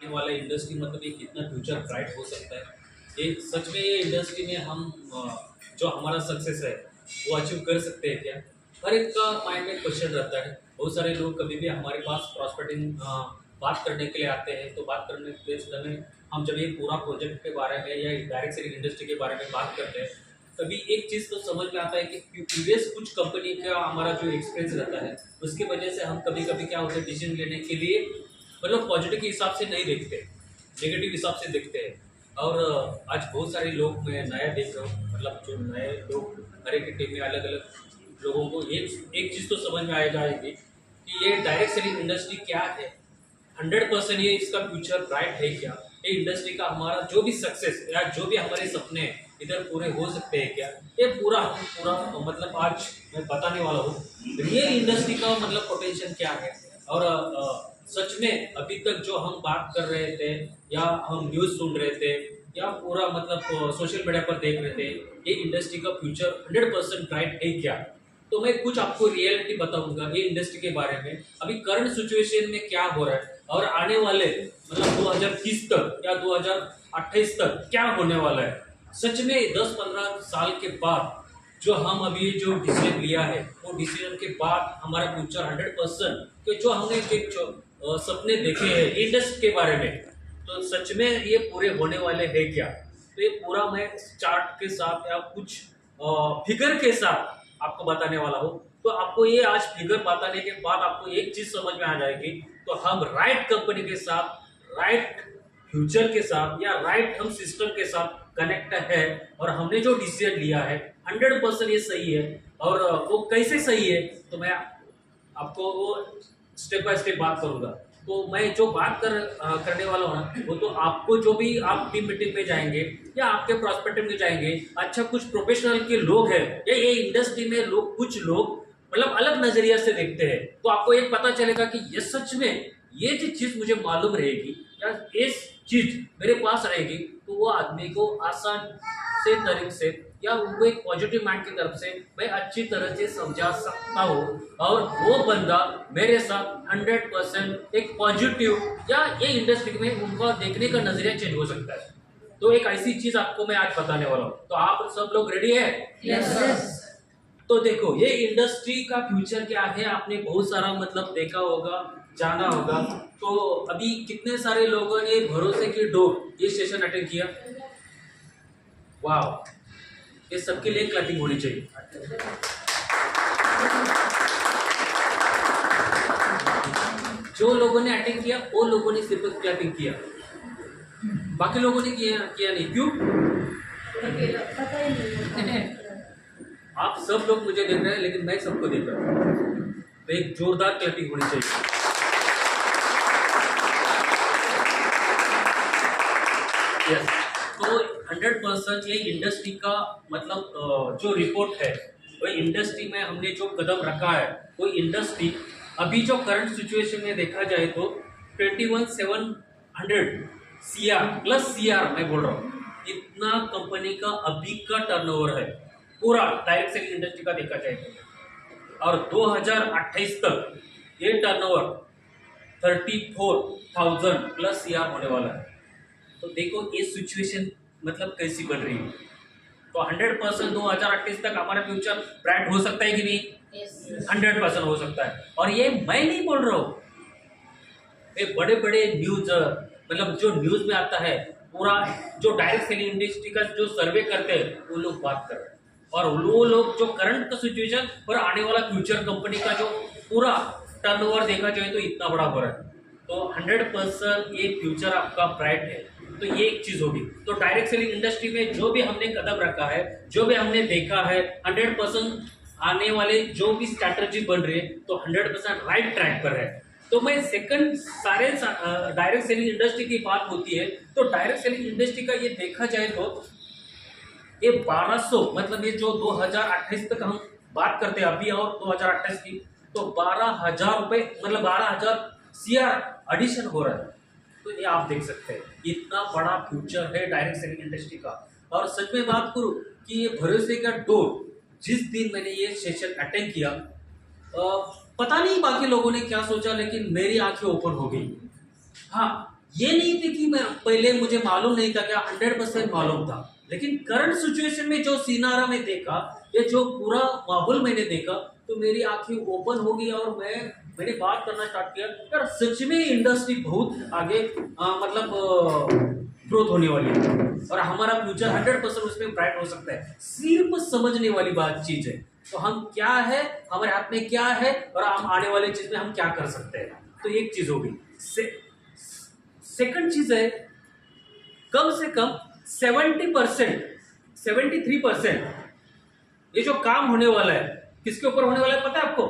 वाला इंडस्ट्री मतलब ये कितना फ्यूचर ब्राइट हो सकता है। ये सच में ये इंडस्ट्री में हम जो हमारा सक्सेस है वो अचीव कर सकते हैं क्या? हर एक का माइंड में क्वेश्चन रहता है। बहुत सारे लोग कभी भी हमारे पास प्रॉस्पेक्टिंग बात करने के लिए आते हैं, तो बात करने के समय हम जब ये पूरा प्रोजेक्ट के बारे में या डायरेक्ट सेलिंग इंडस्ट्री के बारे में बात करते हैं, तभी एक चीज़ तो समझ में आता है कि प्रीवियस कुछ कंपनी का हमारा जो एक्सपीरियंस रहता है उसकी वजह से हम कभी कभी क्या होता है डिसीजन लेने के लिए मतलब पॉजिटिव के हिसाब से नहीं देखते, नेगेटिव हिसाब से देखते हैं। और आज बहुत सारे लोग मैं नया देख रहा हूँ, मतलब जो नए लोग हर एक टीम में अलग अलग लोगों को ये एक चीज़ तो समझ में आ जाएगी कि ये डायरेक्ट सेलिंग इंडस्ट्री क्या है। 100% ये इसका फ्यूचर ब्राइट है क्या? ये इंडस्ट्री का हमारा जो भी सक्सेस या जो भी हमारे सपने इधर पूरे हो सकते हैं क्या? ये पूरा पूरा मतलब आज मैं बताने वाला हूँ रियल इंडस्ट्री का मतलब पोटेंशियल क्या है। और सच में अभी तक जो हम बात कर रहे थे या हम न्यूज़ सुन रहे थे या पूरा मतलब सोशल मीडिया पर देख रहे थे, ये इंडस्ट्री का फ्यूचर 100% ब्राइट है क्या? तो मैं कुछ आपको रियलिटी बताऊंगा ये इंडस्ट्री के बारे में, अभी करंट सिचुएशन में क्या हो रहा है और आने वाले मतलब 2030 तक या 2028 तक क्या होने वाला है। सच में 10-15 साल के बाद जो हम अभी जो डिसीजन लिया है वो डिसीजन के बाद हमारा फ्यूचर 100% कि जो हमने एक सपने देखे हैं इंडस्ट्री के बारे में, तो सच में ये पूरे होने वाले हैं क्या? तो ये पूरा मैं चार्ट के साथ या कुछ फिगर के साथ आपको बताने वाला हूँ। तो आपको ये आज फिगर बताने के बाद आपको एक चीज समझ में आ जाएगी, तो हम राइट कंपनी के साथ राइट फ्यूचर के साथ या राइट हम सिस्टम के साथ कनेक्ट है और हमने जो डिसीजन लिया है 100% ये सही है। और वो कैसे सही है तो मैं आपको वो स्टेप बाय स्टेप बात करूंगा। तो मैं जो बात करने वाला हूँ ना, वो तो आपको जो भी आप टीम मीटिंग में जाएंगे या आपके प्रोस्पेक्टिव में जाएंगे, अच्छा कुछ प्रोफेशनल के लोग हैं या ये इंडस्ट्री में लोग कुछ लोग मतलब अलग नजरिया से देखते हैं, तो आपको एक पता चलेगा कि ये सच में ये जो चीज मुझे मालूम रहेगी या ये चीज मेरे पास रहेगी, तो वो आदमी को आसान से तरीके से या उनको एक पॉजिटिव माइंड की तरफ से मैं अच्छी तरह से समझा सकता हूँ और वो बंदा मेरे साथ 100% एक पॉजिटिव या ये इंडस्ट्री में उनका देखने का नजरिया चेंज हो सकता है। तो एक ऐसी चीज आपको मैं आज बताने वाला हूँ, तो आप सब लोग रेडी है? यस। तो देखो ये इंडस्ट्री का फ्यूचर क्या है, आपने बहुत सारा मतलब देखा होगा, जाना होगा। तो अभी कितने सारे लोगों ने भरोसे की डोर ये सेशन अटेंड किया? वाह, ये सबके लिए क्लैपिंग होनी चाहिए। जो लोगों ने अटेंड किया वो लोगों ने सिर्फ क्लैपिंग किया, बाकी लोगों ने किया नहीं, क्यों? पता ही नहीं। आप सब लोग मुझे देख रहे हैं लेकिन मैं सबको देख रहा हूँ, तो एक जोरदार क्लैपिंग होनी चाहिए। यस, तो 100% ये इंडस्ट्री का मतलब जो रिपोर्ट है वो इंडस्ट्री में हमने जो कदम रखा है वो इंडस्ट्री अभी जो करंट सिचुएशन में देखा जाए तो 21,700 CR प्लस CR मैं बोल रहा हूँ, इतना कंपनी का अभी का टर्नओवर है पूरा डायरेक्ट सेलिंग इंडस्ट्री का देखा जाए तो। और 2028 तक ये टर्नओवर 34,000 प्लस CR होने वाला है। तो देखो ये सिचुएशन मतलब कैसी बन रही है। तो 100% 2028 तक हमारा फ्यूचर ब्राइट हो सकता है कि नहीं? 100% हो सकता है। और ये मैं नहीं बोल रहा हूँ, ये बड़े बड़े न्यूज मतलब जो न्यूज में आता है पूरा जो डायरेक्ट सेलिंग इंडस्ट्री का जो सर्वे करते हैं वो लोग बात कर रहे हैं। और वो लोग जो करंट का सिचुएशन और आने वाला फ्यूचर कंपनी का जो पूरा टर्नओवर देखा जाए तो इतना बड़ा हो रहा है। तो 100% ये फ्यूचर आपका ब्राइट है। तो ये एक चीज होगी। तो डायरेक्ट सेलिंग इंडस्ट्री में जो भी हमने कदम रखा है, जो भी हमने देखा है, 100% आने वाले जो भी स्ट्रैटेजी बन रही है तो 100% राइट ट्रैक पर है। तो मैं सेकंड सारे डायरेक्ट सेलिंग इंडस्ट्री की बात होती है, तो डायरेक्ट सेलिंग इंडस्ट्री का ये देखा जाए तो ये 1200 मतलब ये जो 2028 तक हम बात करते हैं अभी और 2028 की, तो 12,000 रुपए मतलब 12,000 CR एडिशन हो रहा है। तो ये आप देख सकते हैं इतना बड़ा फ्यूचर है डायरेक्ट सेलिंग इंडस्ट्री का। और सच में बात करूं कि ये भरोसे का डोर जिस दिन मैंने ये सेशन अटेंड किया, पता नहीं बाकी लोगों ने क्या सोचा लेकिन मेरी आंखें ओपन हो गई। हाँ, ये नहीं थी कि मैं पहले मुझे मालूम नहीं था, क्या 100% मालूम था, लेकिन करंट सिचुएशन में जो सीनारा में देखा, ये जो पूरा माहौल मैंने देखा, तो मेरी आंखें ओपन हो गई और मैंने बात करना स्टार्ट किया। यार सच में इंडस्ट्री बहुत आगे मतलब ग्रोथ होने वाली है और हमारा फ्यूचर 100% उसमें ब्राइट हो सकता है। सिर्फ समझने वाली बात चीज है, तो हम क्या है, हमारे हाथ में क्या है और हम आने वाले चीज में हम क्या कर सकते हैं। तो एक चीज होगी। सेकंड चीज है, कम से कम 70%, 73% ये जो काम होने वाला है किसके ऊपर होने वाला है पता है आपको?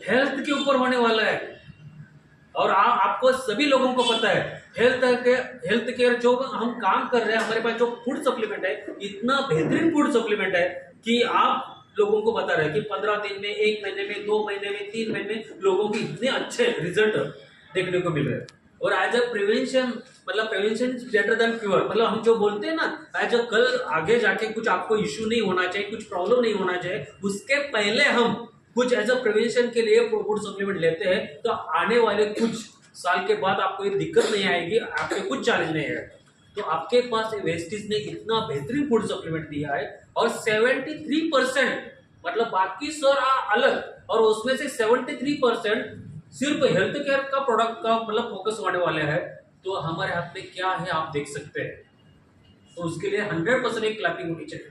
हेल्थ के ऊपर होने वाला है। और आपको सभी लोगों को पता है हेल्थ केयर जो हम काम कर रहे हैं, हमारे पास जो फूड सप्लीमेंट है, इतना बेहतरीन फूड सप्लीमेंट है कि आप लोगों को बता रहे हैं कि 15 दिन में, 1 महीने में, 2 महीने में, 3 महीने में लोगों की इतने अच्छे रिजल्ट देखने को मिल रहे हैं। और एज अ प्रिवेंशन, मतलब प्रिवेंशन बेटर देन क्योर, मतलब हम जो बोलते हैं ना, एज अ कल आगे जाके कुछ आपको इश्यू नहीं होना चाहिए, कुछ प्रॉब्लम नहीं होना चाहिए, उसके पहले हम कुछ एज अ प्रिवेंशन के लिए फूड सप्लीमेंट लेते हैं, तो आने वाले कुछ साल के बाद आपको ये दिक्कत नहीं आएगी, आपके कुछ चैलेंज नहीं आएगा। तो आपके पास वेस्टीज ने इतना बेहतरीन फूड सप्लीमेंट दिया है और 73% मतलब बाकी सर अलग, और उसमें से 73% सिर्फ हेल्थ केयर का प्रोडक्ट का मतलब फोकस होने वाले हैं। तो हमारे हाथ में क्या है आप देख सकते हैं, तो उसके लिए 100% एक क्लैपिंग होनी चाहिए।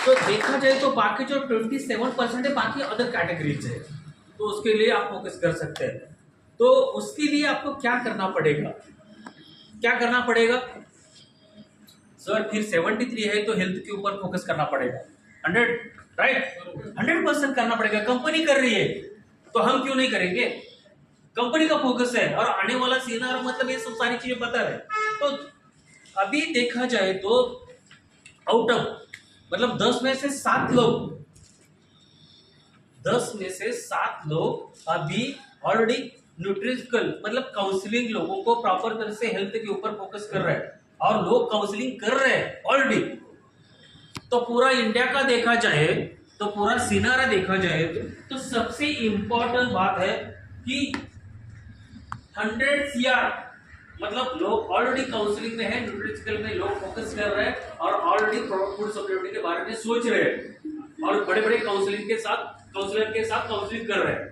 तो देखा जाए तो बाकी जो 27% है बाकी अदर कैटेगरीज है, तो उसके लिए आप फोकस कर सकते हैं। तो उसके लिए आपको क्या करना पड़ेगा, क्या करना पड़ेगा सर? फिर 73 है तो हेल्थ के ऊपर फोकस करना पड़ेगा, 100 राइट, 100% करना पड़ेगा। कंपनी कर रही है तो हम क्यों नहीं करेंगे? कंपनी का फोकस है और आने वाला सीनारा मतलब ये सब सारी चीजें बता रहे। तो अभी देखा जाए तो आउट ऑफ मतलब 10 में से 7 लोग, 10 में से 7 लोग अभी ऑलरेडी न्यूट्रिशनल मतलब काउंसलिंग लोगों को प्रॉपर तरह से हेल्थ के ऊपर फोकस कर रहे हैं और लोग काउंसलिंग कर रहे हैं ऑलरेडी। तो पूरा इंडिया का देखा जाए तो पूरा सीनारा देखा जाए तो सबसे इंपॉर्टेंट बात है कि 100 CR मतलब लोग ऑलरेडी काउंसलिंग में है, न्यूट्रिशनल में लोग फोकस कर रहे हैं और ऑलरेडी फूड सप्लीमेंट के बारे में सोच रहे हैं और बड़े बड़े काउंसलिंग के साथ काउंसलर के साथ काउंसलिंग कर रहे हैं।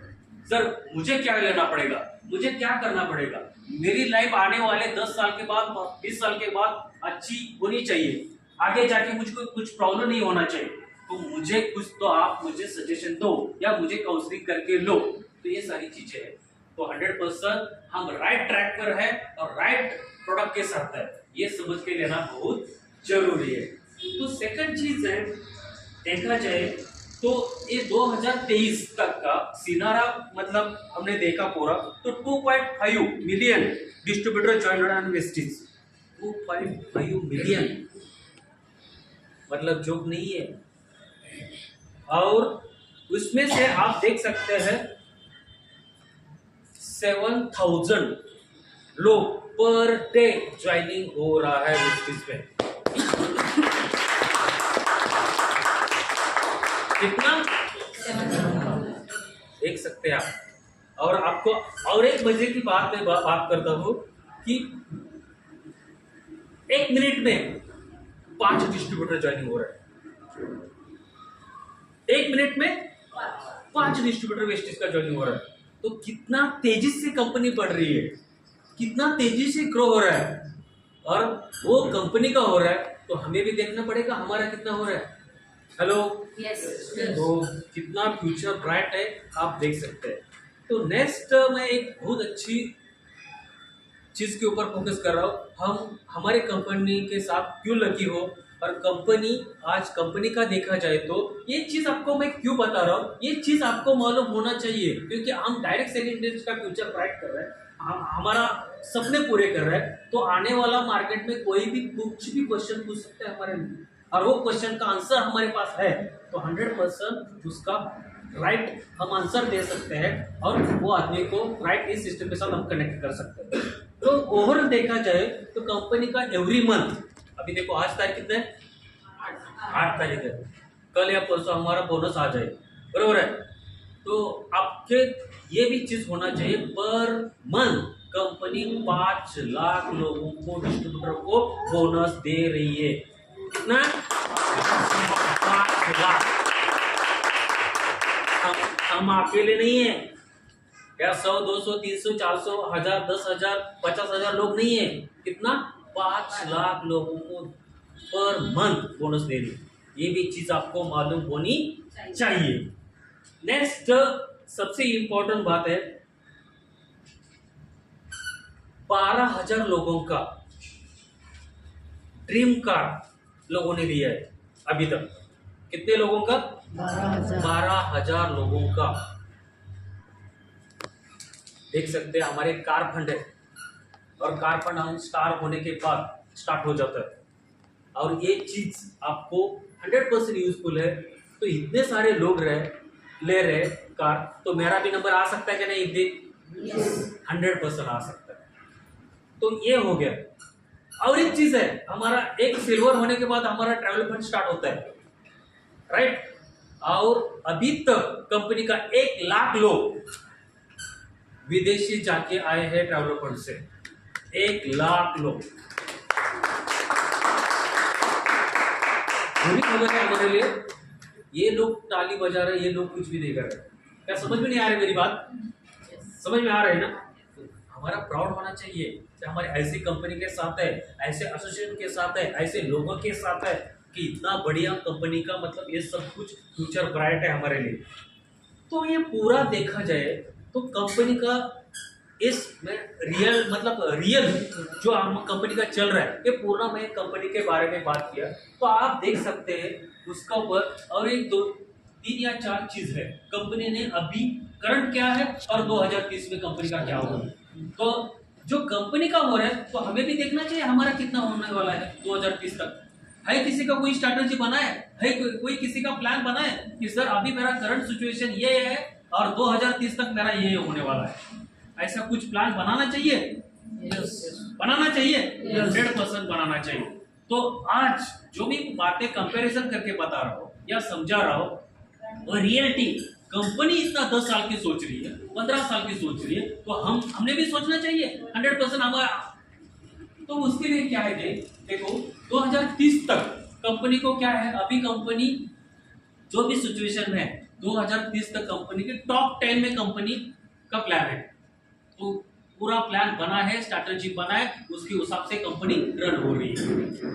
सर मुझे क्या लेना पड़ेगा, मुझे क्या करना पड़ेगा, मेरी लाइफ आने वाले 10 साल के बाद 20 साल के बाद अच्छी होनी चाहिए, आगे जाके मुझको कुछ प्रॉब्लम नहीं होना चाहिए, तो मुझे कुछ तो आप मुझे सजेशन दो या मुझे काउंसलिंग करके लो। तो ये सारी चीजें हैं। तो 100% हम राइट ट्रैक पर है और राइट प्रोडक्ट के साथ है, ये समझ के लेना बहुत जरूरी है। तो सेकंड चीज है, देखा जाए तो ये 2023 तक का सीनारा मतलब हमने देखा पूरा, तो 2.5 million distributor joint and Vestige, 2.5 million मतलब जोक नहीं है। और उसमें से आप देख सकते हैं 7000 लोग पर डे ज्वाइनिंग हो रहा है वेस्टीज पे। कितना देख सकते हैं आप। और आपको और एक मजे की बात मैं बात करता हूं कि 1 मिनट में 5 डिस्ट्रीब्यूटर ज्वाइनिंग हो रहा है, 1 मिनट में 5 डिस्ट्रीब्यूटर वेस्टीज का ज्वाइनिंग हो रहा है। तो कितना तेजी से कंपनी बढ़ रही है, कितना तेजी से ग्रो हो रहा है, और वो कंपनी का हो रहा है तो हमें भी देखना पड़ेगा हमारा कितना हो रहा है। हेलो यस तो कितना फ्यूचर ब्राइट है आप देख सकते हैं। तो नेक्स्ट मैं एक बहुत अच्छी चीज के ऊपर फोकस कर रहा हूँ, हम हमारे कंपनी के साथ क्यों लगी हो, और कंपनी आज कंपनी का देखा जाए तो ये चीज आपको मैं क्यों बता रहा हूँ, ये चीज आपको मालूम होना चाहिए क्योंकि हम डायरेक्ट सेलिंग इंडस्ट्री का फ्यूचर ब्राइट कर रहे हैं, हम हमारा सपने पूरे कर रहे हैं। तो आने वाला मार्केट में कोई भी कुछ भी क्वेश्चन पूछ सकता है हमारे लिए, और वो क्वेश्चन का आंसर हमारे पास है, तो 100% उसका राइट हम आंसर दे सकते हैं और वो आदमी को राइट इस सिस्टम के साथ हम कनेक्ट कर सकते हैं। तो ओवरऑल देखा जाए तो कंपनी का एवरी मंथ, अभी देखो आज तारीख कितना है, 8 तारीख है, कल या परसों हमारा बोनस आ जाए, बरोबर है। तो आपके ये भी चीज होना चाहिए, पर मंथ कंपनी 5 लाख लोगों को, डिस्ट्रीब्यूटर को बोनस दे रही है। कितना? 5 लाख। हम अकेले नहीं है क्या? 100, 200, 300, 400, 1000, 10,000, 50,000 लोग नहीं है। कितना? 5 लाख लोगों को पर मंथ बोनस दे रही है। ये भी चीज आपको मालूम होनी चाहिए। नेक्स्ट सबसे इंपॉर्टेंट बात है, 12,000 लोगों का ड्रीम कार लोगों ने दिया है अभी तक। कितने लोगों का? 12,000 लोगों का। देख सकते हैं हमारे कार फंड है, और कार फंड हम स्टार होने के बाद स्टार्ट हो जाता है, और ये चीज आपको 100% यूजफुल है। तो इतने सारे लोग ले रहे कार, तो मेरा भी नंबर आ सकता है कि नहीं एक दिन? 100% आ सकता है। तो ये हो गया। और एक चीज है, हमारा एक सिल्वर होने के बाद हमारा ट्रैवल फंड स्टार्ट होता है, राइट? और अभी तक कंपनी का 1 लाख लोग विदेशी जाके आए हैं ट्रैवल फंड से। 1 लाख लोग। खबर है हमारे लिए। ये लोग ताली बजा रहे, ये लोग कुछ भी नहीं कर रहे। क्या समझ में नहीं आ रही मेरी बात? समझ में आ रही है ना? हमारा प्राउड होना चाहिए कि हमारे ऐसी कंपनी के साथ है, ऐसे एसोसिएशन के साथ है, ऐसे लोगों के साथ है, कि इतना बढ़िया कंपनी का मतलब ये सब कुछ फ्यूचर ब्राइट है हमारे लिए। तो ये पूरा देखा जाए तो कंपनी का इसमें रियल जो हम कंपनी का चल रहा है, ये पूरा मैं कंपनी के बारे में बात किया। तो आप देख सकते हैं उसका ऊपर और एक 2, 3 या 4 चीज है कंपनी ने अभी करंट क्या है, और 2030 में कंपनी का क्या होगा। तो जो कंपनी का हो रहा है तो हमें भी देखना चाहिए हमारा कितना होने वाला है 2030 तक। है किसी का कोई स्ट्रैटेजी बना है कोई किसी का प्लान बना है कि सर अभी मेरा करंट सिचुएशन ये है और 2030 तक मेरा ये होने वाला है। ऐसा कुछ प्लान बनाना चाहिए? बनाना चाहिए, 100% बनाना चाहिए। तो आज जो भी बातें कंपैरिजन करके बता रहा हूँ या समझा रहा हूँ, और रियलिटी कंपनी इतना 10 साल की सोच रही है, 15 साल की सोच रही है, तो हमने भी सोचना चाहिए 100% हमारा। तो उसके लिए क्या है, देखो 2030 तक कंपनी को क्या है, अभी कंपनी जो भी सिचुएशन में है 2030 तक कंपनी के टॉप 10 में कंपनी का प्लान है। तो पूरा प्लान बना है, स्ट्रैटेजी बना है, उसके हिसाब से कंपनी रन हो रही है।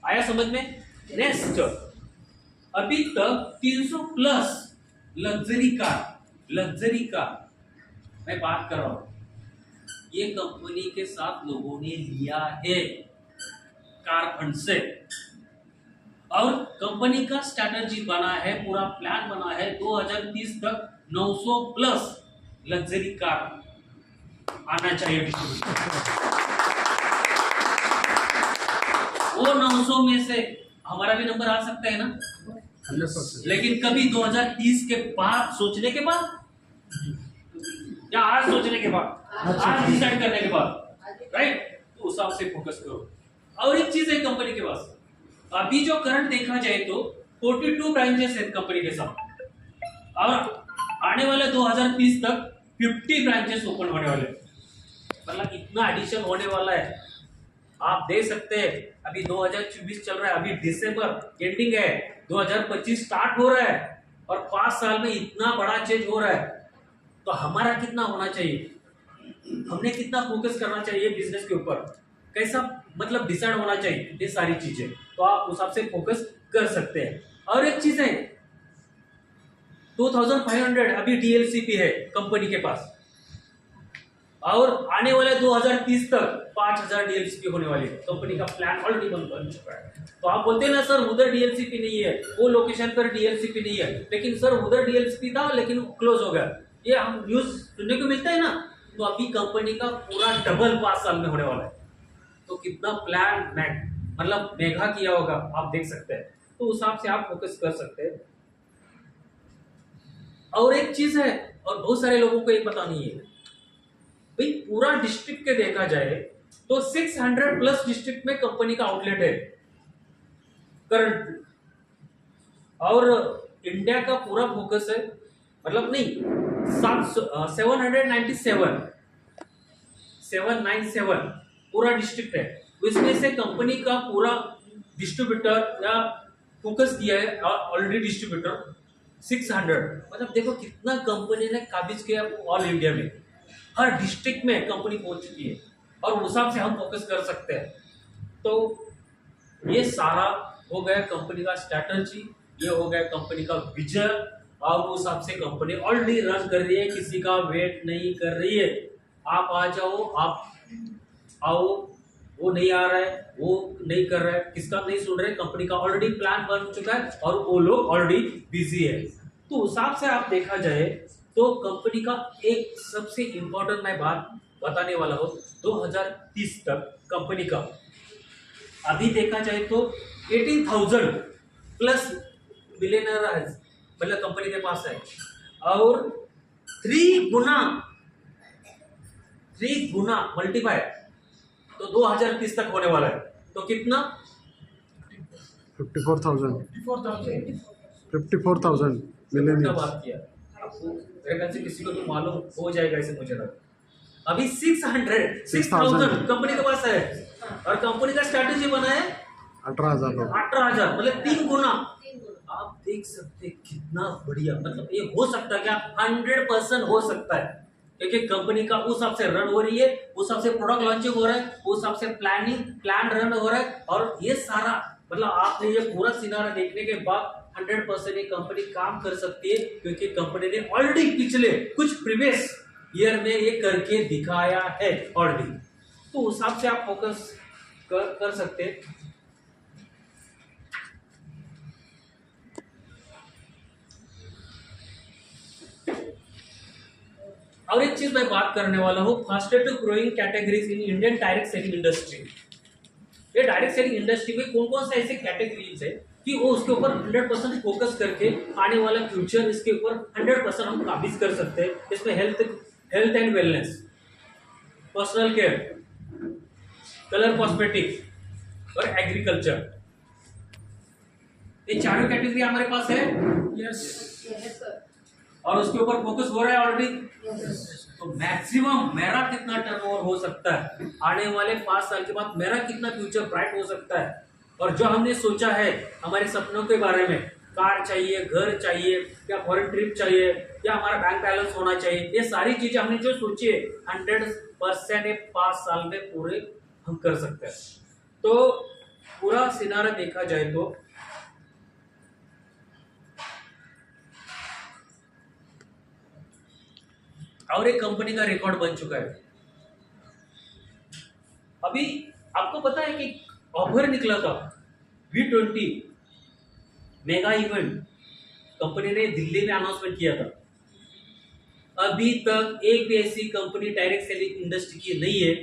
आया समझ में? नेक्स्ट, अभी तक 300 प्लस लग्जरी कार मैं बात कर रहा हूं, ये कंपनी के साथ लोगों ने लिया है कार फंड से, और कंपनी का स्ट्रैटेजी बना है, पूरा प्लान बना है 2030 तक 900 प्लस लग्जरी कार आना चाहिए डिस्ट्रीब्यूशन। वो 900 में से हमारा भी नंबर आ सकता है ना, 100%। लेकिन कभी 2030 के बाद सोचने के बाद, या आज सोचने के बाद, आज डिसाइड करने के बाद, राइट? तो उस हिसाब से फोकस करो। और एक चीज है कंपनी के पास, अभी जो करंट देखा जाए तो 42 ब्रांचेस है कंपनी के साथ, और आने वाले 2030 तक 50 ब्रांचेस ओपन होने वाले, मतलब इतना एडिशन होने वाला है। आप देख सकते हैं अभी 2024 चल रहा है, अभी दिसंबर एंडिंग है, 2025 स्टार्ट हो रहा है, और 5 साल में इतना बड़ा चेंज हो रहा है। तो हमारा कितना होना चाहिए, हमने कितना फोकस करना चाहिए बिजनेस के ऊपर, कैसा मतलब डिसाइड होना चाहिए ये सारी चीजें, तो आप उस हिसाब से फोकस कर सकते हैं। और एक चीज है, 2500 अभी डीएलसीपी है कंपनी के पास, और आने वाले 2030 तक 5000 डीएलसीपी होने वाली है। कंपनी का प्लान ऑलरेडी बन चुका है। तो आप बोलते हैं ना सर उधर डीएलसीपी नहीं है, वो लोकेशन पर डीएलसीपी नहीं है, लेकिन सर उधर डीएलसीपी था लेकिन क्लोज हो गया, ये हम न्यूज सुनने को मिलता है ना। तो अभी कंपनी का पूरा डबल 5 साल में होने वाला है। तो कितना प्लान मतलब मेगा किया होगा आप देख सकते हैं। तो उस हिसाब से आप फोकस कर सकते हैं। और एक चीज है, और बहुत सारे लोगों को ये पता नहीं है भाई, पूरा डिस्ट्रिक्ट के देखा जाए तो 600 प्लस डिस्ट्रिक्ट में कंपनी का आउटलेट है करंट, और इंडिया का पूरा फोकस है, मतलब नहीं 797 पूरा डिस्ट्रिक्ट है, उसमें से कंपनी का पूरा डिस्ट्रीब्यूटर या फोकस किया है ऑलरेडी डिस्ट्रीब्यूटर 600, मतलब देखो कितना कंपनी ने काबिज किया ऑल इंडिया में, हर डिस्ट्रिक्ट में कंपनी पहुंच चुकी है और उस हिसाब से हम फोकस कर सकते हैं। तो ये सारा हो गया कंपनी का स्ट्रैटेजी, ये हो गया कंपनी का विजन, और उस हिसाब से कंपनी ऑलरेडी रन कर रही है, किसी का वेट नहीं कर रही है। आप आ जाओ, आप आओ, वो नहीं आ रहा है, वो नहीं कर रहा है, किसका नहीं सुन रहे, कंपनी का ऑलरेडी प्लान बन चुका है और वो लोग ऑलरेडी बिजी है। तो उस हिसाब से आप देखा जाए तो कंपनी का एक सबसे इंपॉर्टेंट मैं बात बताने वाला हूँ, 2030 तक कंपनी का अभी देखा जाए तो 18,000 प्लस बिलियनर मतलब कंपनी के पास है, और 3 गुना मल्टीप्लाई तो 2030 तक होने वाला है। तो कितना 54,000 मिलियन। बात किया आपको मेरे ख्याल से किसी को तो मालूम हो जाएगा, इसे मुझे लगा। अभी 6,000 कंपनी के पास है और कंपनी का स्ट्रैटेजी बना है 18,000 मतलब 3 गुना। आप देख सकते हैं कितना बढ़िया, मतलब ये हो सकता है क्या, 100% हो सकता है, क्योंकि कंपनी का उस हिसाब से रन हो रही है, उस हिसाब से प्रोडक्ट लॉन्चिंग हो रहा है, उस हिसाब से प्लान रन हो रहा है, और ये सारा मतलब आपने ये पूरा सिनारा देखने के बाद 100% ये कंपनी काम कर सकती है, क्योंकि कंपनी ने ऑलरेडी पिछले कुछ प्रीवियस ईयर में ये करके दिखाया है ऑलरेडी। तो उस हिसाब से आप फोकस कर सकते हैं। और एक चीज मैं बात करने वाला हूँ, faster to growing categories in Indian direct selling industry. ये डायरेक्ट सेलिंग इंडस्ट्री में कौन कौन सा ऐसे कैटेगरीज है कि वो उसके ऊपर 100% फोकस करके आने वाला फ्यूचर इसके ऊपर 100% हम काबिज कर सकते हैं। इसमें health and wellness, personal care, colour cosmetics और एग्रीकल्चर, ये चारों कैटेगरी हमारे पास है। Yes sir. और उसके ऊपर फोकस हो रहा है ऑलरेडी। तो मैक्सिमम मेरा कितना टर्नओवर हो सकता है आने वाले 5 साल के बाद, मेरा कितना फ्यूचर ब्राइट हो सकता है, और जो हमने सोचा है हमारे सपनों के बारे में, कार चाहिए, घर चाहिए, या फॉरेन ट्रिप चाहिए, या हमारा बैंक बैलेंस होना चाहिए, ये सारी चीजें हमने जो सोची है 100% 5 साल में पूरे हम कर सकते हैं। तो पूरा सिनारा देखा जाए तो और एक कंपनी का रिकॉर्ड बन चुका है। अभी आपको पता है कि ऑफर निकला था V20 मेगा इवेंट, कंपनी ने दिल्ली में अनाउंसमेंट किया था। अभी तक एक भी ऐसी कंपनी डायरेक्ट सेलिंग इंडस्ट्री की नहीं है,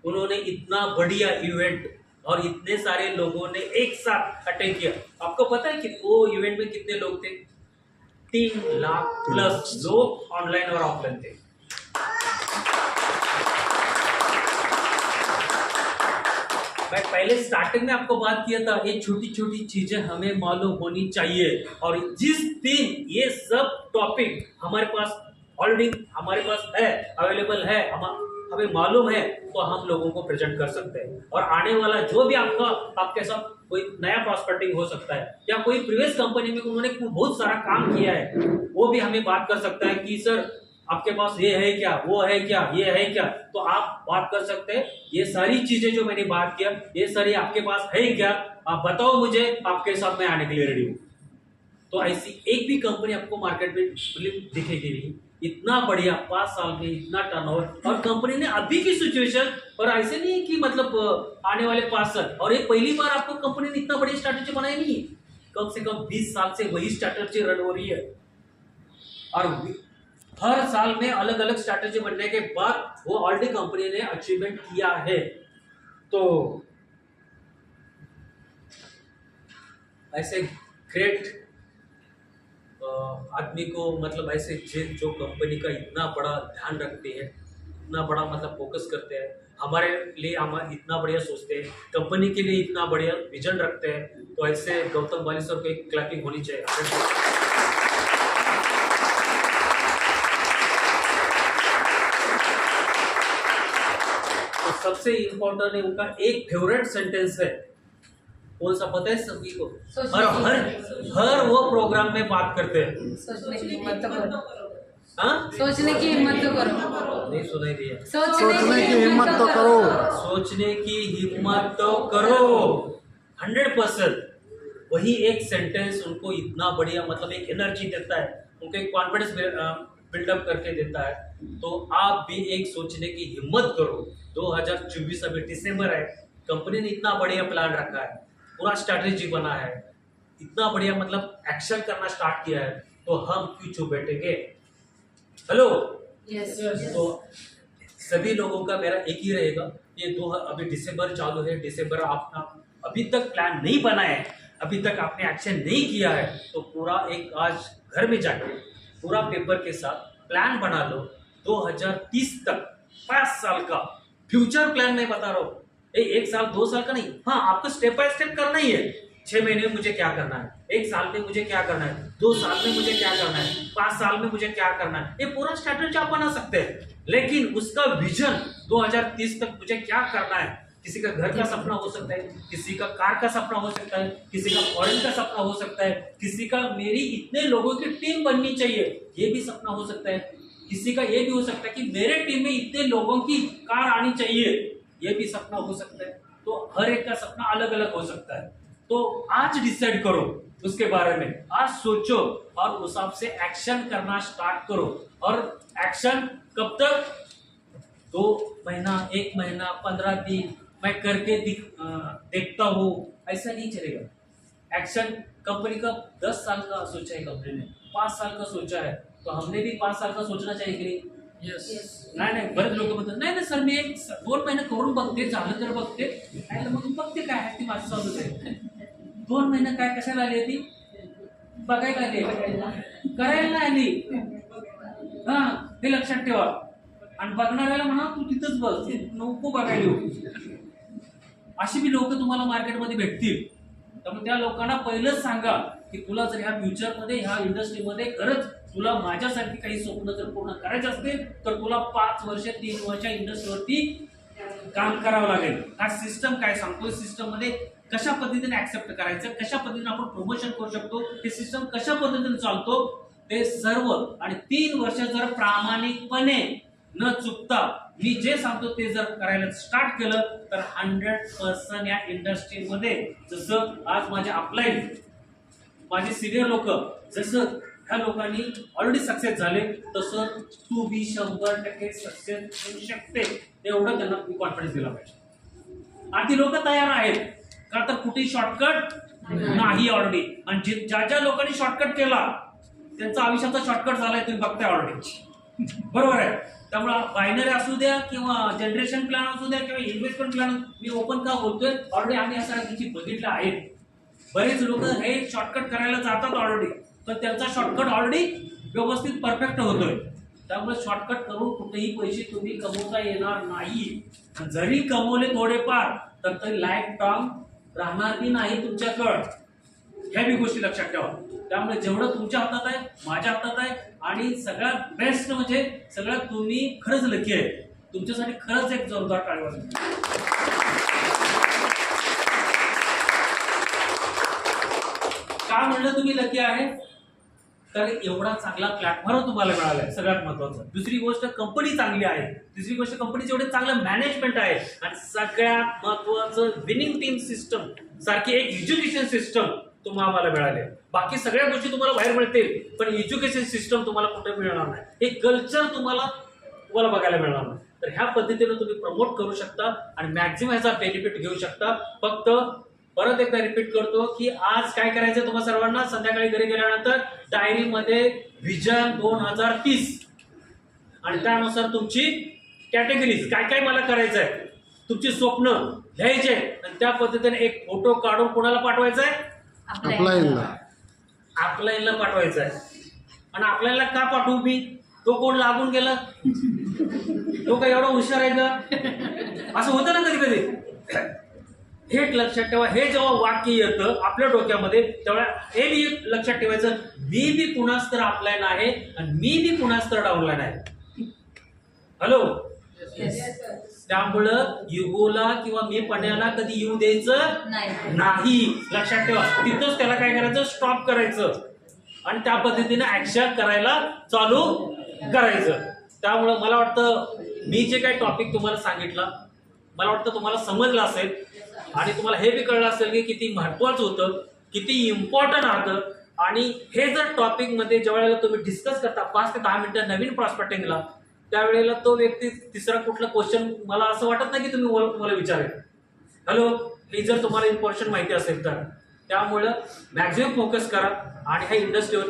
उन्होंने इतना बढ़िया इवेंट और इतने सारे लोगों ने एक साथ अटेंड किया। आपको पता है कि वो इवेंट में कितने लोग थे? 3 लाख प्लस लोग ऑनलाइन और ऑफलाइन थे। मैं पहले स्टार्टिंग में आपको बात किया था, ये छोटी छोटी चीजें हमें मालूम होनी चाहिए, और जिस दिन ये सब टॉपिक हमारे पास ऑलरेडी हमारे पास है, अवेलेबल है, हमें मालूम है, तो हम लोगों को प्रेजेंट कर सकते हैं। और आने वाला जो भी आपके साथ कोई नया प्रॉस्पेक्टिंग हो सकता है, या कोई प्रीवियस कंपनी में उन्होंने बहुत सारा काम किया है, वो भी हमें बात कर सकता है कि सर आपके पास ये है क्या, वो है क्या, ये है क्या, तो आप बात कर सकते हैं। ये सारी चीजें जो मैंने बात किया, ये सारी आपके पास है क्या, आप बताओ मुझे, आपके साथ मैं आने के लिए रेडी हूँ। तो ऐसी एक भी कंपनी आपको मार्केट में दिखेगी नहीं, इतना बढ़िया 5 साल में इतना टर्नओवर, और कंपनी ने अभी की सिचुएशन, और ऐसे नहीं कि मतलब आने वाले 5 साल, और ये पहली बार आपको कंपनी ने इतना बड़ी स्ट्रैटेजी बनाई नहीं, कम से कम 20 साल से वही स्ट्रैटेजी रन हो रही है, और हर साल में अलग अलग स्ट्रैटेजी बनने के बाद वो ऑलरेडी कंपनी ने अचीवमेंट किया है। तो ऐसे ग्रेट आदमी को, मतलब ऐसे जो कंपनी का इतना बड़ा ध्यान रखते हैं, इतना बड़ा मतलब फोकस करते हैं, हमारे लिए इतना बढ़िया सोचते हैं, कंपनी के लिए इतना बढ़िया विजन रखते हैं, तो ऐसे गौतम बाली सर को एक क्लैपिंग होनी चाहिए। सबसे इम्पोर्टेंट है उनका एक फेवरेट सेंटेंस है, कौन सा पता है सभी को? हर हर हर वो प्रोग्राम में बात करते हैं। सोचने की हिम्मत तो करो। हाँ, सोचने की हिम्मत तो करो। नहीं सुनाई दिया। सोचने की हिम्मत तो करो। सोचने की हिम्मत तो करो। 100% वही एक सेंटेंस उनको इतना बढ़िया, मतलब एक एनर्जी देता है, उनको एक कॉन्फिडेंस बिल्डअप करके देता है। तो आप भी एक सोचने की हिम्मत करो। 2024 अभी दिसंबर है, कंपनी ने इतना बढ़िया प्लान रखा है, पूरा स्ट्रैटेजी बना है, इतना बढ़िया मतलब एक्शन करना स्टार्ट किया है, तो हम क्यों चुप बैठेंगे? हेलो, यस तो सभी लोगों का मेरा एक ही रहेगा, ये अभी दिसंबर चालू है, दिसंबर आपका अभी तक प्लान नहीं बना है, अभी तक आपने एक्शन नहीं किया है, तो पूरा एक आज घर में जाके पूरा पेपर के साथ प्लान बना लो। 2030 तक 5 साल का फ्यूचर प्लान मैं बता रहा हूँ, एक साल 2 साल का नहीं, हाँ आपको स्टेप बाय स्टेप करना ही है। 6 महीने में मुझे क्या करना है, 1 साल में मुझे क्या करना है, 2 साल में मुझे क्या करना है, 5 साल में मुझे क्या करना है, ये पूरा स्ट्रैटेजी आप बना सकते हैं। लेकिन उसका विजन 2030 तक मुझे क्या करना है, किसी का घर का सपना हो सकता है, किसी का कार का सपना हो सकता है, किसी का फॉरेन का सपना हो सकता है, किसी का मेरी इतने लोगों की टीम बननी चाहिए, ये भी सपना हो सकता है, किसी का ये भी हो सकता है कि मेरे टीम में इतने लोगों की कार आनी चाहिए, ये भी सपना हो सकता है। तो हर एक का सपना अलग अलग हो सकता है। तो आज डिसाइड करो उसके बारे में, आज सोचो और उस हिसाब से एक्शन करना स्टार्ट करो। और एक्शन कब तक? 2 महीना, 1 महीना, 15 दिन मैं करके देखता हूँ, ऐसा नहीं चलेगा। एक्शन कंपनी का 10 साल का सोचा है, कंपनी ने 5 साल का सोचा है, तो हमने भी 5 साल का सोचना चाहिए कि नाही? नाही बरेच लोक म्हणतात नाही नाही सर मी 2 महिने करून बघते, झालं तर बघते, नाही मग बघते काय आहे ती माझी चालूच आहे। 2 महिने काय कशाला आली ती? बघायला आली, करायला आली। हा, हे लक्षात ठेवा। आणि बघणाऱ्याला म्हणा तू तिथंच बस, नको बघायला येऊ। अशी बी लोक तुम्हाला मार्केटमध्ये भेटतील, त्यामुळे त्या लोकांना पहिलंच सांगा की तुला जर ह्या फ्युचरमध्ये, ह्या इंडस्ट्रीमध्ये खरंच तुला माझ्यासारखी काही स्वप्न जर पूर्ण करायचे असतील, तर तुला 5 वर्ष 3 वर्ष इंडस्ट्रीवरती काम करावं लागेल। हा सिस्टम काय सांगतो, सिस्टम मध्ये कशा पद्धतीने ऍक्सेप्ट करायचं, कशा पद्धतीने आपण प्रमोशन करू शकतो, हे सिस्टम कशा पद्धतीने चालतो ते सर्व, आणि 3 वर्ष जर प्रामाणिकपणे न चुकता मी जे सांगतो ते जर करायला स्टार्ट केलं, तर 100% या इंडस्ट्रीमध्ये, जसं आज माझे अपलाईन, माझे सिनियर लोक, जसं ह्या लोकांनी ऑलरेडी सक्सेस झाले, तसं तू बी 100% सक्सेस होऊ शकते, एवढं त्यांना कॉन्फिडन्स दिला पाहिजे। आणि ती लोक तयार आहेत का, तर कुठेही शॉर्टकट नाही ऑलरेडी, आणि ज्या लोकांनी शॉर्टकट केला त्यांचा आयुष्याचा शॉर्टकट झालाय, तुम्ही बघताय ऑलरेडी, बरोबर आहे। त्यामुळे बायनरी असू द्या किंवा जनरेशन प्लॅन असू द्या किंवा इन्व्हेस्टमेंट प्लॅन, मी ओपन का बोलतोय, ऑलरेडी आम्ही अशा गोष्टी बघितल्या आहेत। बरेच लोक हे शॉर्टकट करायला जातात ऑलरेडी, तर त्यांचा शॉर्टकट ऑलरेडी व्यवस्थित परफेक्ट होतोय। त्यामुळे शॉर्टकट करून कुठेही पैसे तुम्ही कमवता येणार नाही, जरी कमवले थोडेफार तर ते लाईफ टाइम राहणार की नाही तुमच्याकडं, ह्या बी गोष्टी लक्षात ठेवा। त्यामुळे जेवढं तुमच्या हातात आहे, माझ्या हातात आहे, आणि सगळ्यात बेस्ट म्हणजे सगळ्यात तुम्ही खरंच लकी आहे, तुमच्यासाठी खरंच एक जोरदार टाळी वाजवा। का म्हणलं तुम्ही लकी आहे? तर एवढा चांगला प्लॅटफॉर्म तुम्हाला मिळाला आहे, सगळ्यात महत्वाचं। दुसरी गोष्ट कंपनी चांगली आहे, तिसरी गोष्ट कंपनीचे एवढे चांगलं मॅनेजमेंट आहे, आणि सगळ्यात महत्वाचं विनिंग टीम सिस्टम सारखी एक एज्युकेशन सिस्टम तुम्हाला मिळाले। बाकी सगळ्या गोष्टी तुम्हाला बाहेर मिळतील, पण एज्युकेशन सिस्टम तुम्हाला कुठे मिळणार नाही, हे कल्चर तुम्हाला बघायला मिळणार नाही। तर ह्या पद्धतीने तुम्ही प्रमोट करू शकता आणि मॅक्झिमम ह्याचा बेनिफिट घेऊ शकता। फक्त परत एकदा रिपीट करतो की आज काय करायचं तुम्हाला सर्वांना, संध्याकाळी घरी गेल्यानंतर डायरीमध्ये विजन 2030 आणि त्यानुसार तुमची कॅटेगरीज काय काय मला करायचं आहे, तुमची स्वप्न लिहायचे, आणि त्या पद्धतीने एक फोटो काढून कोणाला पाठवायचा आहे? अपलाईनला पाठवायचा आहे। आणि अपलाईनला का पाठवू मी? तो कोण लागून गेला, तो काय एवढा हुशार आहे का? असं होतं ना कधी कधी। हे लक्षात ठेवा, हे जेव्हा वाक्य येतं आपल्या डोक्यामध्ये, तेव्हा हे बी लक्षात ठेवायचं, मी बी कुणास तर अपलाईन आहे आणि मी बी कुणास तर डाऊनलाईन आहे। हॅलो, त्यामुळं युगोला किंवा मी पण्याला कधी येऊ द्यायचं नाही. नाही. लक्षात ठेवा, तिथंच त्याला काय करायचं, स्टॉप करायचं आणि त्या पद्धतीने ऍक्शन करायला चालू करायचं. त्यामुळं मला वाटतं मी जे काही टॉपिक तुम्हाला सांगितलं, मला वाटतं तुम्हाला समजलं असेल आणि तुम्हाला हे बी कळलं असेल की किती महत्वाचं होतं, किती इम्पॉर्टंट होतं. आणि हे जर टॉपिक मध्ये ज्या वेळेला तुम्ही डिस्कस करता 5 ते 10 मिनिटं नवीन प्रॉस्पेक्टिंगला, त्यावेळेला तो व्यक्ती तिसरा कुठला क्वेश्चन मला असं वाटत नाही की तुम्हाला विचारेल. हॅलो, हे जर तुम्हाला इम्पॉर्टंट माहिती असेल तर त्यामुळं मॅक्झिमम फोकस करा आणि ह्या इंडस्ट्रीवर